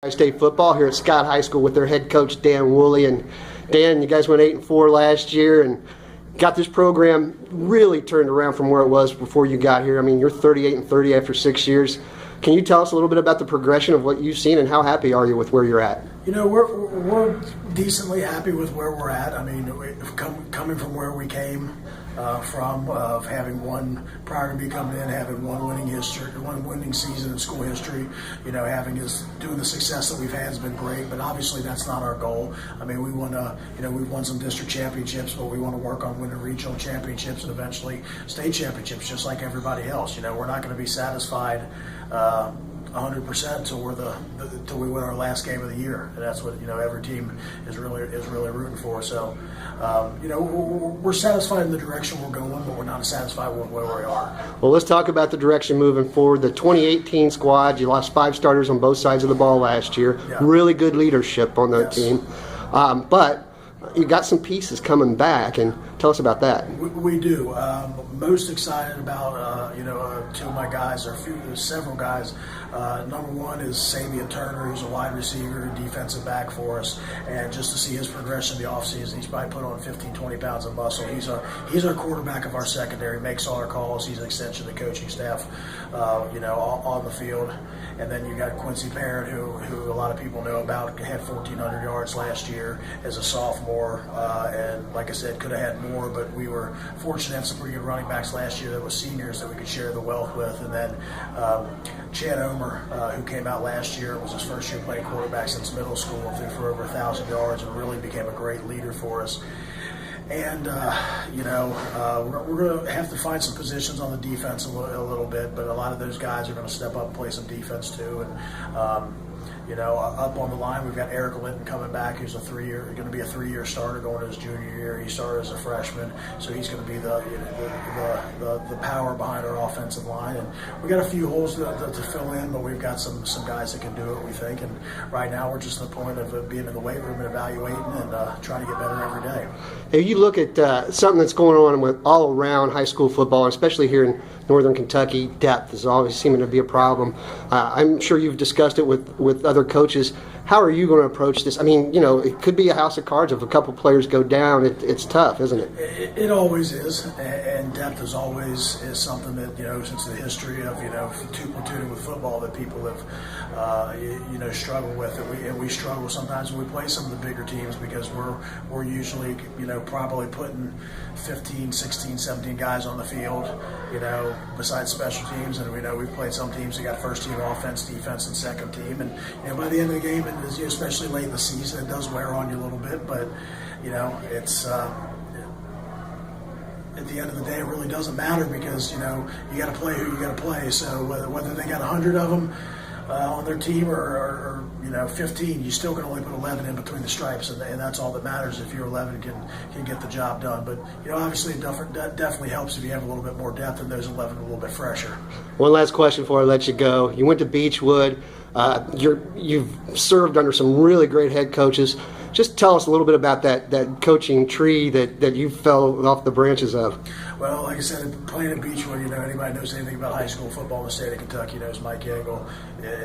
TriState football here at Scott High School with their head coach Dan Woolley. And Dan, you guys went 8-4 last year and got this program really turned around from where it was before you got here. I mean, you're 38-30 after 6 years. Can you tell us a little bit about the progression of what you've seen and how happy are you with where you're at? You know, we're decently happy with where we're at. I mean, coming from where we came from, of having one prior to me coming in, having one winning season in school history. You know, doing the success that we've had has been great. But obviously, that's not our goal. I mean, we want to. You know, we've won some district championships, but we want to work on winning regional championships and eventually state championships, just like everybody else. You know, we're not going to be satisfied 100% till we win our last game of the year, and that's what every team is really rooting for. So, we're satisfied in the direction we're going, but we're not satisfied with where we are. Well, let's talk about the direction moving forward. The 2018 squad, you lost 5 starters on both sides of the ball last year. Yeah. Really good leadership on that team, but you got some pieces coming back, and tell us about that. We do. Most excited about two of my guys, or several guys. Number one is Sabian Turner, who's a wide receiver, defensive back for us, and just to see his progression in the offseason, he's probably put on 15-20 pounds of muscle. He's our quarterback of our secondary, makes all our calls. He's an extension of the coaching staff, on the field. And then you got Quincy Parent, who a lot of people know about, had 1,400 yards last year as a sophomore, and like I said, could have had more, but we were fortunate to have some pretty good running backs last year that was seniors that we could share the wealth with. And then Chad Omer, who came out last year, was his first year playing quarterback since middle school, threw for over 1,000 yards and really became a great leader for us. And, we're going to have to find some positions on the defense a little bit, but a lot of those guys are going to step up and play some defense too. And, up on the line, we've got Eric Linton coming back, who's going to be a 3-year starter going to his junior year. He started as a freshman, so he's going to be the power behind our offensive line. And we got a few holes to fill in, but we've got some guys that can do it, we think. And right now, we're just at the point of being in the weight room and evaluating and trying to get better every day. Hey, you look at something that's going on with all around high school football, especially here in Northern Kentucky. Depth is always seeming to be a problem. I'm sure you've discussed it with other coaches. How are you going to approach this? I mean, it could be a house of cards if a couple players go down. It's tough, isn't it? It always is, and depth is something that since the history of two platooning with football that people have struggled with, and we struggle sometimes when we play some of the bigger teams because we're usually probably putting 15, 16, 17 guys on the field, besides special teams, and we've played some teams that got first team offense, defense, and second team, and by the end of the game, and especially late in the season, it does wear on you a little bit, but it's at the end of the day, it really doesn't matter because you got to play who you got to play. So whether they got 100 of them on their team or 15, you still can only put 11 in between the stripes, and that's all that matters if your 11 can get the job done. But obviously, it definitely helps if you have a little bit more depth and those 11 a little bit fresher. One last question before I let you go. You went to Beechwood. You've served under some really great head coaches. Just tell us a little bit about that coaching tree that you fell off the branches of. Well, like I said, playing at Beechwood, anybody knows anything about high school football in the state of Kentucky knows Mike Engel,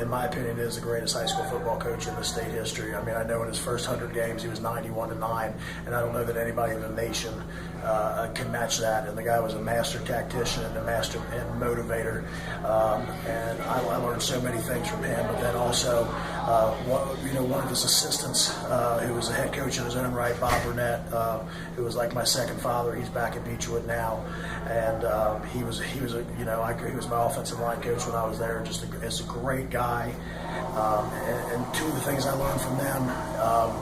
in my opinion, is the greatest high school football coach in the state history. I mean, I know in his first 100 games he was 91-9, and I don't know that anybody in the nation can match that. And the guy was a master tactician and a master motivator, and I learned so many things from him. But then also, one of his assistants, who was a head coach in his own right, Bob Burnett, who was like my second father. He's back at Beechwood now, and he was my offensive line coach when I was there. Just a great guy, and two of the things I learned from them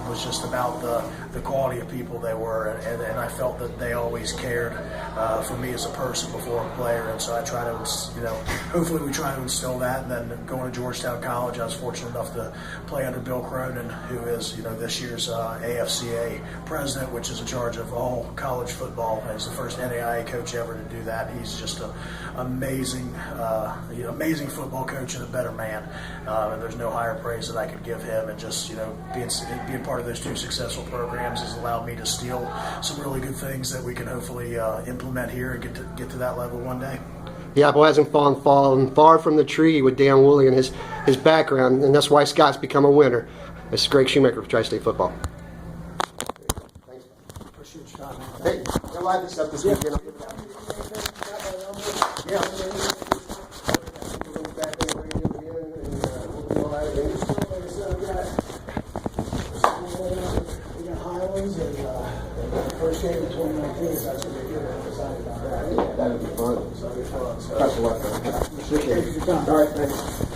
was just about the quality of people they were, and I felt that they always cared for me as a person before a player, and so I try to, hopefully we try to instill that. And then going to Georgetown College, I was fortunate enough to play under Bill Cronin, who is this year's AFCA president, which is in charge of all college football. He's the first NAIA coach ever to do that. He's just an amazing football coach and a better man, and there's no higher praise that I could give him. And just being part of those two successful programs has allowed me to steal some really good things that we can hopefully implement here and get to that level one day. the apple hasn't fallen far from the tree with Dan Woolley and his background, and that's why Scott's become a winner. This is Greg Shoemaker with TriState Football. Thanks. Appreciate your time, man. Hey, you'll live this up this weekend. Yeah. We got Highlands and first game of 2019, so that's going to be good. I'm excited about that. That would be fun. So it'll be fun. So, Best of luck, man. appreciate your time. All right, thanks.